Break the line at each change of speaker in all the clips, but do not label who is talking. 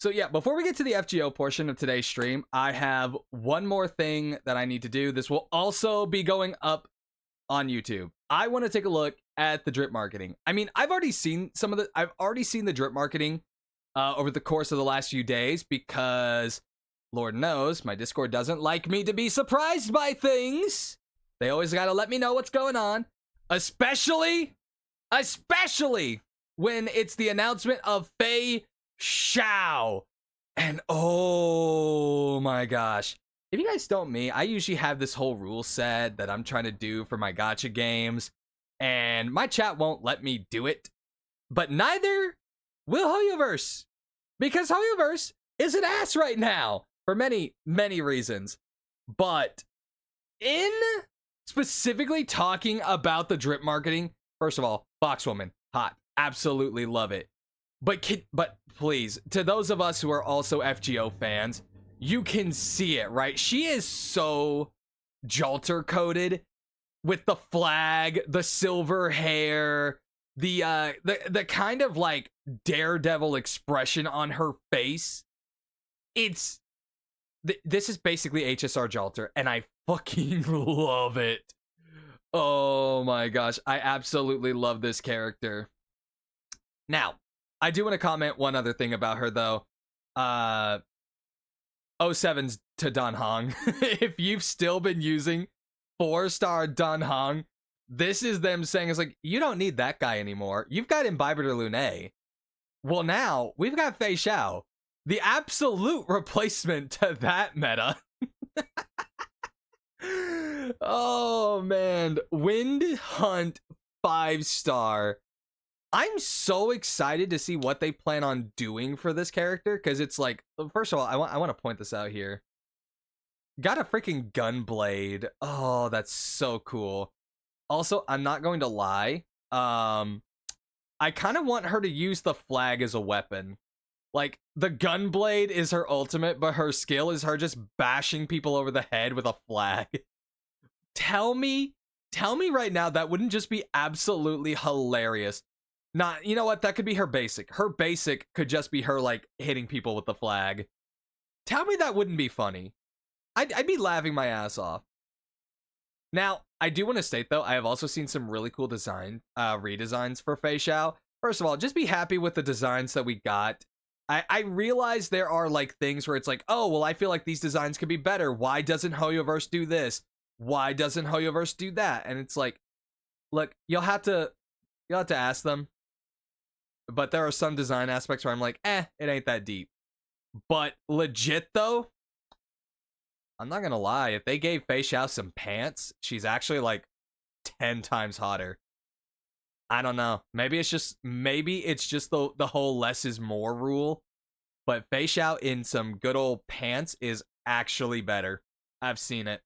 So yeah, before we get to the FGO portion of today's stream, I have one more thing that I need to do. This will also be going up on YouTube. I want to take a look at the drip marketing. I mean, I've already seen the drip marketing over the course of the last few days because Lord knows my Discord doesn't like me to be surprised by things. They always got to let me know what's going on, especially when it's the announcement of Fei Xiao. And oh my gosh. If you guys don't me, I usually have this whole rule set that I'm trying to do for my gacha games, and my chat won't let me do it. But neither will Hoyoverse, because Hoyoverse is an ass right now for many, many reasons. But in specifically talking about the drip marketing, first of all, Foxwoman, hot. Absolutely love it. But please, to those of us who are also FGO fans, you can see it, right? She is so Jalter coded with the flag, the silver hair, the kind of like daredevil expression on her face. This is basically HSR Jalter, and I fucking love it. Oh my gosh, I absolutely love this character. Now, I do want to comment one other thing about her though. 07's to Dan Hong. If you've still been using 4-star Dan Hong, this is them saying it's like, you don't need that guy anymore. You've got Imbibitor Lune. Well, now we've got Fei Xiao, the absolute replacement to that meta. Oh man, Wind Hunt 5-star. I'm so excited to see what they plan on doing for this character, because it's like, first of all, I want to point this out here. Got a freaking gunblade. Oh, that's so cool. Also, I'm not going to lie. I kind of want her to use the flag as a weapon. Like, the gunblade is her ultimate, but her skill is her just bashing people over the head with a flag. Tell me right now that wouldn't just be absolutely hilarious. Not, you know what? That could be her basic. Her basic could just be her, like, hitting people with the flag. Tell me that wouldn't be funny. I'd be laughing my ass off. Now, I do want to state, though, I have also seen some really cool redesigns for Fei Xiao. First of all, just be happy with the designs that we got. I realize there are, like, things where it's like, oh, well, I feel like these designs could be better. Why doesn't Hoyoverse do this? Why doesn't Hoyoverse do that? And it's like, look, you'll have to ask them. But there are some design aspects where I'm like, it ain't that deep. But legit, though, I'm not gonna lie. If they gave Fei Xiao some pants, she's actually like 10 times hotter. I don't know. Maybe it's just the whole less is more rule. But Fei Xiao in some good old pants is actually better. I've seen it.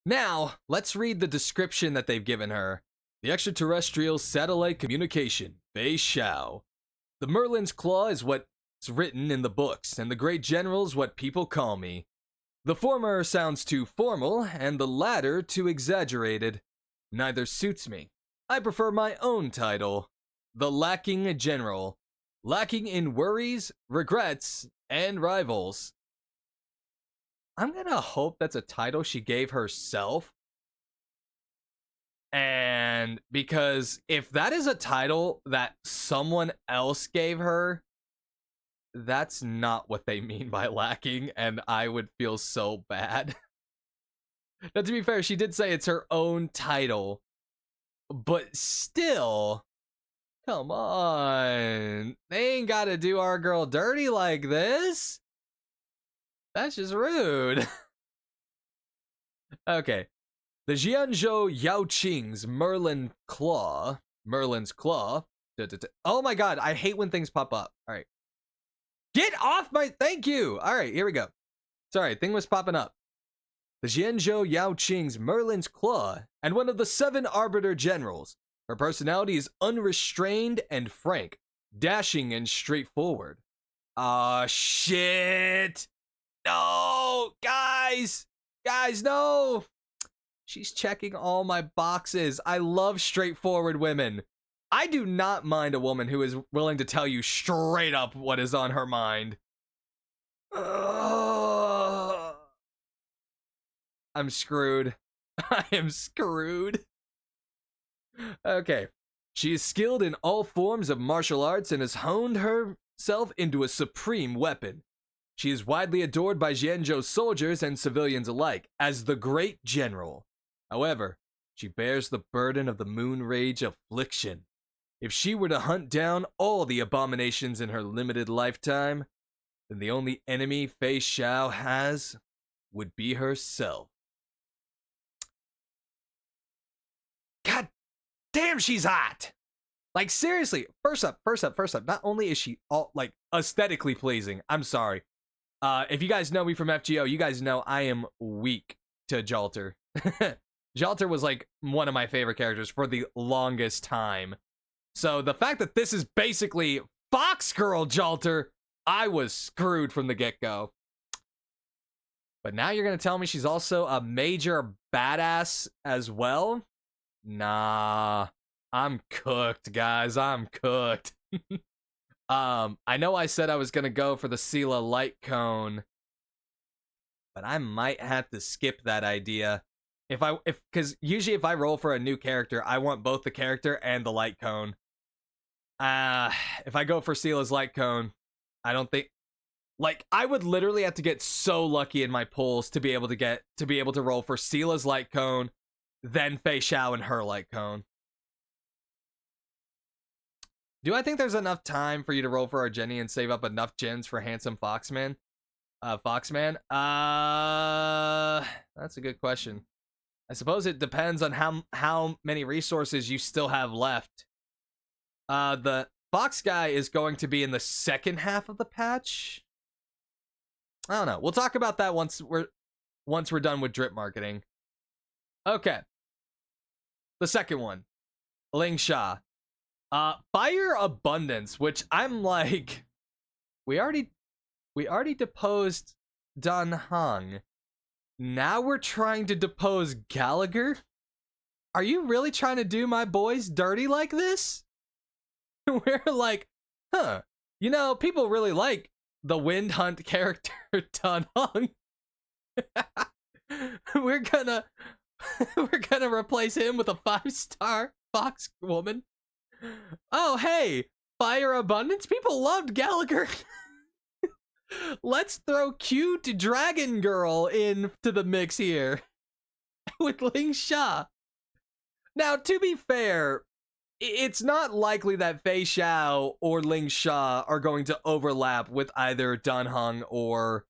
Now, let's read the description that they've given her. The extraterrestrial satellite communication, Fei Xiao. The Merlin's Claw is what's written in the books, and the Great General is what people call me. The former sounds too formal, and the latter too exaggerated. Neither suits me. I prefer my own title, the Lacking General, lacking in worries, regrets, and rivals. I'm gonna hope that's a title she gave herself. And because if that is a title that someone else gave her, that's not what they mean by lacking, and I would feel so bad. Now, to be fair, she did say it's her own title, but still, come on. They ain't gotta do our girl dirty like this. That's just rude. Okay. The Jianzhou Yaoqing's Merlin's Claw. Oh my god, I hate when things pop up. All right. Get off my... Thank you. All right, here we go. Sorry, thing was popping up. The Jianzhou Yaoqing's Merlin's Claw, and one of the 7 Arbiter Generals. Her personality is unrestrained and frank, dashing and straightforward. Ah, shit. No, guys, no. She's checking all my boxes. I love straightforward women. I do not mind a woman who is willing to tell you straight up what is on her mind. I'm screwed. I am screwed. Okay. She is skilled in all forms of martial arts and has honed herself into a supreme weapon. She is widely adored by Xianzhou soldiers and civilians alike as the Great General. However, she bears the burden of the Moon Rage affliction. If she were to hunt down all the abominations in her limited lifetime, then the only enemy Fei Xiao has would be herself. God damn, she's hot! Like, seriously, first up, not only is she all, like, aesthetically pleasing, I'm sorry. If you guys know me from FGO, you guys know I am weak to Jalter. Jalter was, like, one of my favorite characters for the longest time. So the fact that this is basically Fox Girl Jalter, I was screwed from the get-go. But now you're gonna tell me she's also a major badass as well? Nah, I'm cooked, guys. I'm cooked. I know I said I was gonna go for the Seele light cone, but I might have to skip that idea. Because usually if I roll for a new character, I want both the character and the light cone. If I go for Seele's light cone, I don't think, like, I would literally have to get so lucky in my pulls to be able to roll for Seele's light cone, then Fei Xiao and her light cone. Do I think there's enough time for you to roll for our Jenny and save up enough gens for handsome Foxman? Foxman? That's a good question. I suppose it depends on how many resources you still have left. The Fox guy is going to be in the second half of the patch. I don't know. We'll talk about that once we're done with drip marketing. Okay. The second one, Ling Sha. Fire Abundance, which I'm like, we already deposed Dan Heng. Now we're trying to depose Gallagher? Are you really trying to do my boys dirty like this? We're like, huh, you know, people really like the Wind Hunt character Dan Heng. We're gonna replace him with a 5-star Fox woman. Oh, hey, Fire Abundance. People loved Gallagher. Let's throw cute dragon girl into the mix here with Ling Sha. Now, to be fair, it's not likely that Fei Xiao or Ling Sha are going to overlap with either Dan Heng or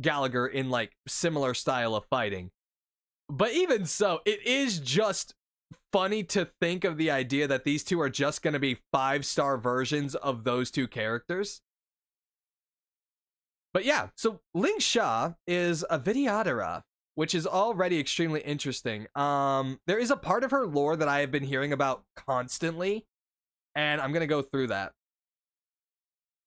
Gallagher in, like, similar style of fighting. But even so, it is just funny to think of the idea that these two are just going to be 5-star versions of those two characters. But yeah, so Ling Sha is a Vidyadhara, which is already extremely interesting. There is a part of her lore that I have been hearing about constantly, and I'm going to go through that.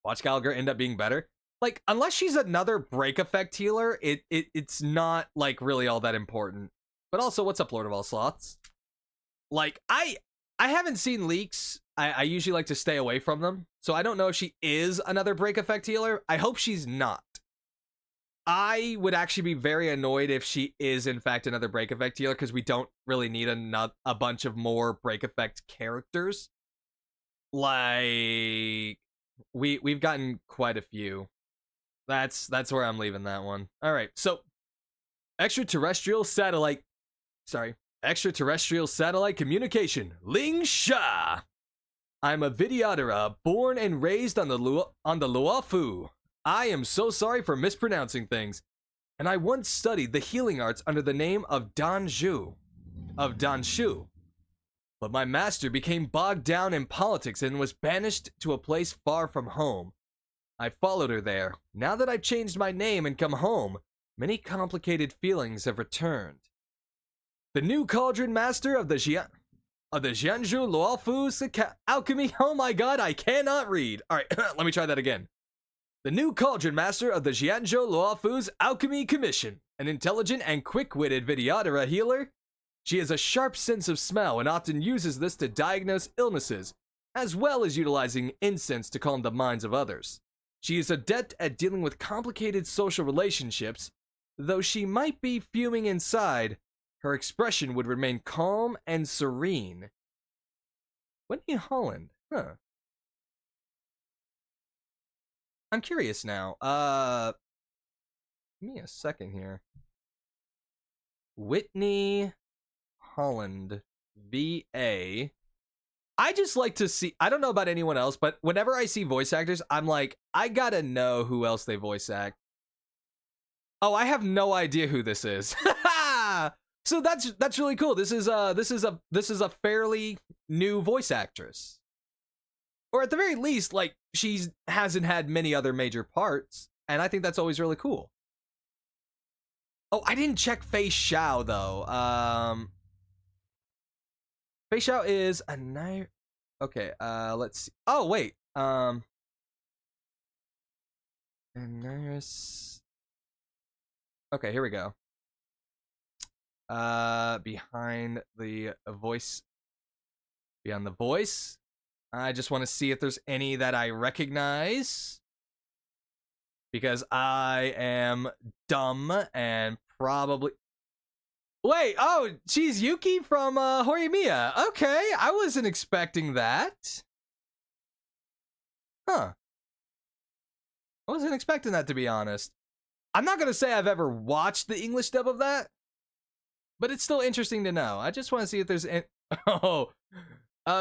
Watch Gallagher end up being better. Like, unless she's another break effect healer, it's not, like, really all that important. But also, what's up, Lord of All Sloths? Like, I haven't seen leaks. I usually like to stay away from them. So I don't know if she is another break effect healer. I hope she's not. I would actually be very annoyed if she is, in fact, another break effect healer, because we don't really need a bunch of more break effect characters. Like, we've gotten quite a few. That's where I'm leaving that one. All right, so extraterrestrial satellite communication, Ling Sha. I'm a Vidyadhara, born and raised on the Luofu. I am so sorry for mispronouncing things, and I once studied the healing arts under the name of Dan Shu. But my master became bogged down in politics and was banished to a place far from home. I followed her there. Now that I've changed my name and come home, many complicated feelings have returned. The new cauldron master of the Xianzhou Luofu's alchemy. Oh my god, I cannot read. Alright, let me try that again. The new cauldron master of the Xianzhou Luofu's Alchemy Commission, an intelligent and quick-witted Vidyadhara healer. She has a sharp sense of smell and often uses this to diagnose illnesses, as well as utilizing incense to calm the minds of others. She is adept at dealing with complicated social relationships. Though she might be fuming inside, her expression would remain calm and serene. Whitney Holland, huh? I'm curious now. Give me a second here. Whitney Holland, VA. I just like to see, I don't know about anyone else, but whenever I see voice actors, I'm like, I gotta know who else they voice act. Oh, I have no idea who this is. So that's really cool. This is a fairly new voice actress. Or at the very least, like, she hasn't had many other major parts, and I think that's always really cool. Oh, I didn't check Fei Xiao though. Fei Xiao is a night. Okay, let's see. Oh wait. Daenerys. Okay, here we go. Behind the voice. Beyond the voice. I just want to see if there's any that I recognize. Because I am dumb and probably... Wait, oh, she's Yuki from Horimiya. Okay, I wasn't expecting that. Huh. I wasn't expecting that, to be honest. I'm not going to say I've ever watched the English dub of that, but it's still interesting to know. I just want to see if there's... Oh,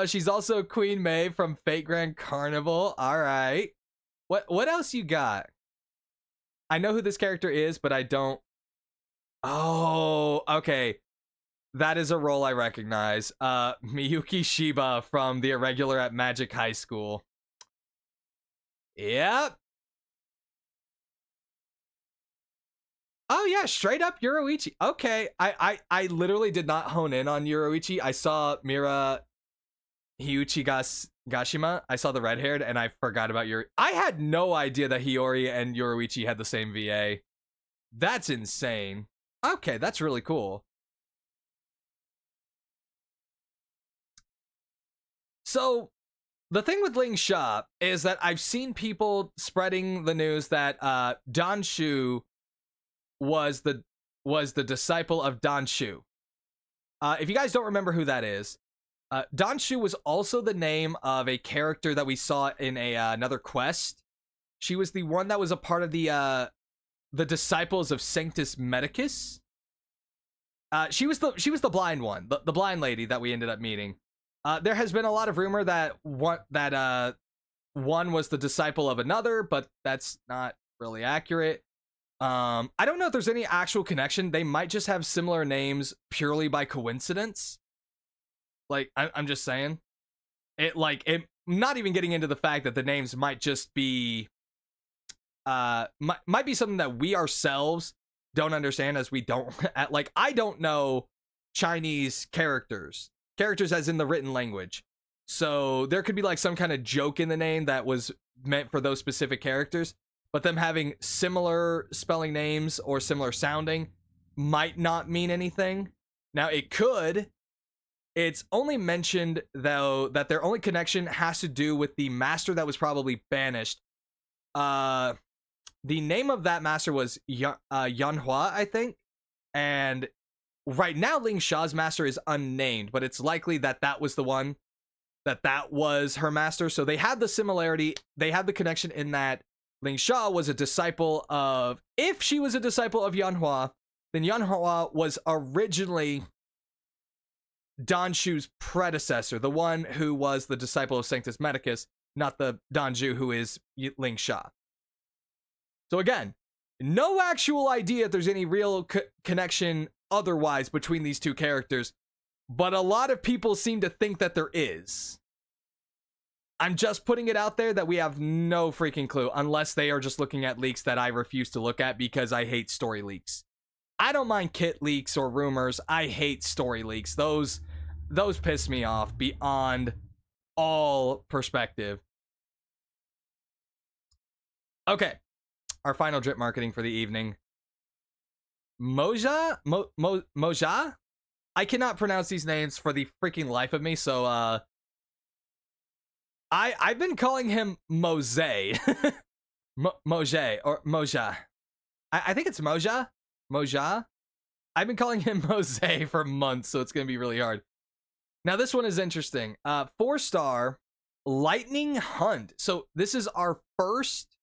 she's also Queen May from Fate Grand Carnival. All right. What else you got? I know who this character is, but I don't... Oh, okay. That is a role I recognize. Miyuki Shiba from The Irregular at Magic High School. Yep. Oh yeah, straight up Yoruichi. Okay, I literally did not hone in on Yoruichi. I saw Mira Hyuchi Gashima. I saw the red-haired, and I forgot about Yuri. I had no idea that Hiyori and Yoruichi had the same VA. That's insane. Okay, that's really cool. So, the thing with Ling Sha is that I've seen people spreading the news that Dan Shu was the disciple of Dan Shu. If you guys don't remember who that is, Dan Shu was also the name of a character that we saw in another quest. She was the one that was a part of the disciples of Sanctus Medicus. She was the blind one, the blind lady that we ended up meeting. There has been a lot of rumor that one was the disciple of another, but that's not really accurate. I don't know if there's any actual connection. They might just have similar names purely by coincidence. Like, I'm just saying. It not even getting into the fact that the names might just be might be something that we ourselves don't understand, as we don't like, I don't know Chinese characters as in the written language, so there could be like some kind of joke in the name that was meant for those specific characters, but them having similar spelling names or similar sounding might not mean anything. Now it could. It's only mentioned though that their only connection has to do with the master that was probably banished. The name of that master was Yanhua, I think, and right now Ling Sha's master is unnamed, but it's likely that that was the one, that was her master. So they had the similarity, they had the connection in that Ling Sha was a disciple of, if she was a disciple of Yanhua, then Yanhua was originally Dan Shu's predecessor, the one who was the disciple of Sanctus Medicus, not the Danju who is Ling Sha. So again, no actual idea if there's any real connection otherwise between these two characters, but a lot of people seem to think that there is. I'm just putting it out there that we have no freaking clue, unless they are just looking at leaks that I refuse to look at because I hate story leaks. I don't mind kit leaks or rumors. I hate story leaks. Those piss me off beyond all perspective. Okay. Our final drip marketing for the evening. Moja? Moja? I cannot pronounce these names for the freaking life of me, so I've been calling him Mose. Moje or Moja. I think it's Moja. Moja. I've been calling him Mose for months, so it's gonna be really hard. Now this one is interesting. 4-star Lightning Hunt. So this is our first.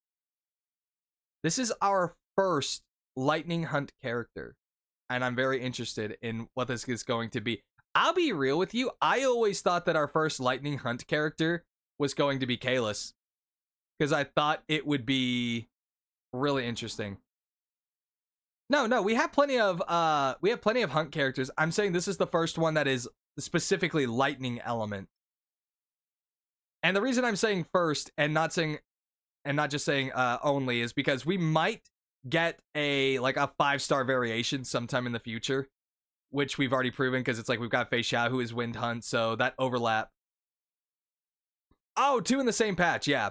This is our first Lightning Hunt character, and I'm very interested in what this is going to be. I'll be real with you. I always thought that our first Lightning Hunt character was going to be Kalis, because I thought it would be really interesting. No, we have plenty of hunt characters. I'm saying this is the first one that is specifically lightning element. And the reason I'm saying first and not just saying only is because we might get a 5-star variation sometime in the future, which we've already proven because it's like we've got Fei Xiao who is Wind Hunt, so that overlap. Oh, 2 in the same patch, yeah.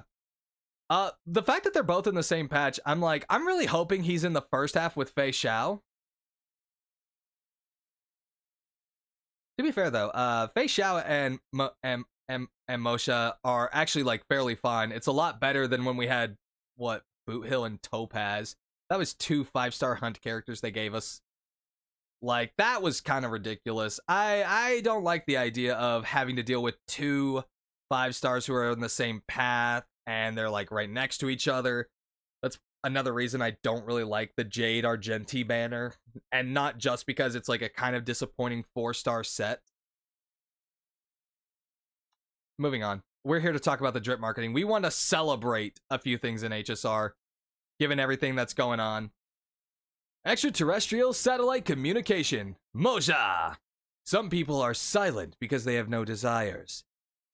The fact that they're both in the same patch, I'm really hoping he's in the first half with Fei Xiao. To be fair though, Fei Xiao and Mosha are actually fairly fine. It's a lot better than when we had Boot Hill and Topaz. That was 2 5-star hunt characters they gave us. That was kind of ridiculous. I don't like the idea of having to deal with 2 5-stars who are on the same path and they're right next to each other. That's another reason I don't really like the Jade Argenti banner, and not just because it's a kind of disappointing 4-star set. Moving on. We're here to talk about the drip marketing. We want to celebrate a few things in HSR, given everything that's going on. Extraterrestrial satellite communication. Moja! Some people are silent because they have no desires.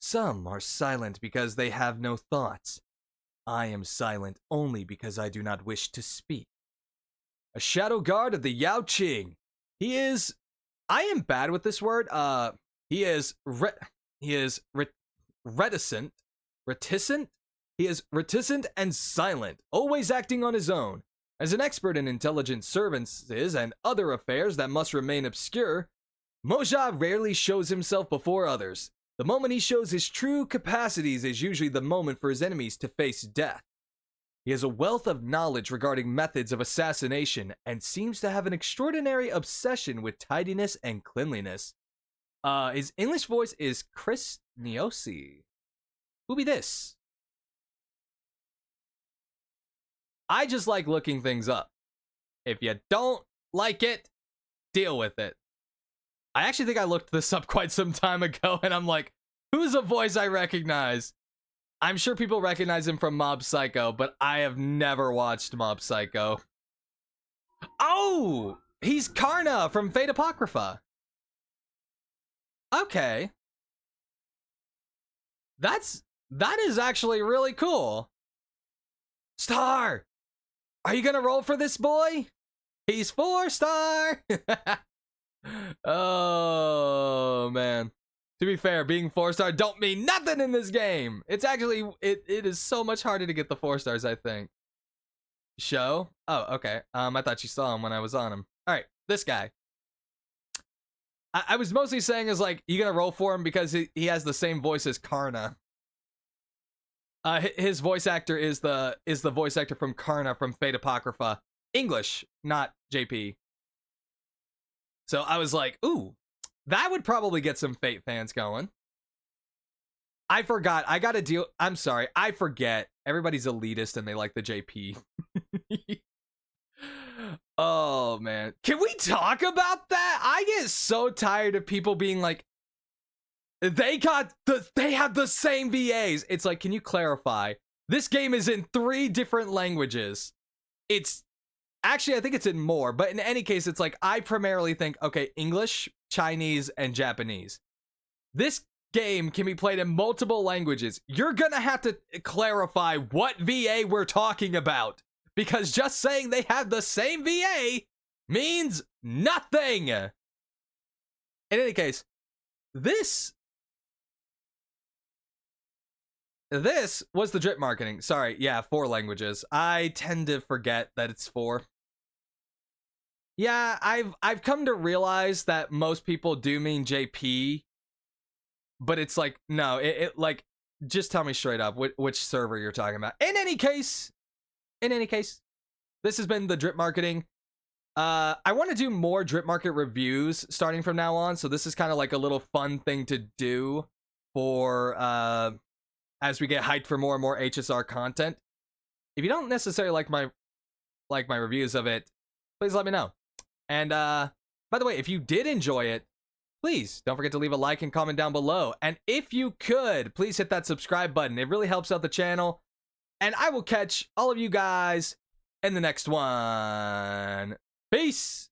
Some are silent because they have no thoughts. I am silent only because I do not wish to speak. A shadow guard of the Yao Qing. He is... I am bad with this word. He is reticent. He is reticent and silent, always acting on his own. As an expert in intelligent services and other affairs that must remain obscure, Moja rarely shows himself before others. The moment he shows his true capacities is usually the moment for his enemies to face death. He has a wealth of knowledge regarding methods of assassination and seems to have an extraordinary obsession with tidiness and cleanliness. His English voice is Chris Niosi. Who be this? I just like looking things up. If you don't like it, deal with it. I actually think I looked this up quite some time ago, and I'm like, who's a voice I recognize? I'm sure people recognize him from Mob Psycho, but I have never watched Mob Psycho. Oh! He's Karna from Fate Apocrypha. Okay. That is actually really cool. Star! Are you gonna roll for this boy? He's 4-star! Oh, man. To be fair, being 4-star don't mean nothing in this game. It's actually, it is so much harder to get the 4-stars, I think. Show? Oh, okay. I thought you saw him when I was on him. All right, this guy. I was mostly saying is you gonna roll for him because he has the same voice as Karna. His voice actor is the voice actor from Karna from Fate Apocrypha. English, not JP. So I was like, ooh, that would probably get some Fate fans going. I forgot. I gotta deal. I'm sorry. I forget. Everybody's elitist and they like the JP. Oh, man. Can we talk about that? I get so tired of people being like, they have the same VAs. It's like, can you clarify? This game is in 3 different languages. Actually, I think it's in more, but in any case, it's I primarily think, okay, English, Chinese, and Japanese. This game can be played in multiple languages. You're gonna have to clarify what VA we're talking about, because just saying they have the same VA means nothing. In any case, this was the drip marketing. Sorry, yeah, 4 languages. I tend to forget that it's 4. Yeah, I've come to realize that most people do mean JP, but it's no, just tell me straight up which server you're talking about. In any case, this has been the Drip Marketing. I want to do more Drip Market reviews starting from now on, so this is kind of like a little fun thing to do for as we get hyped for more and more HSR content. If you don't necessarily like my reviews of it, please let me know. And by the way, if you did enjoy it, please don't forget to leave a like and comment down below. And if you could, please hit that subscribe button. It really helps out the channel. And I will catch all of you guys in the next one. Peace!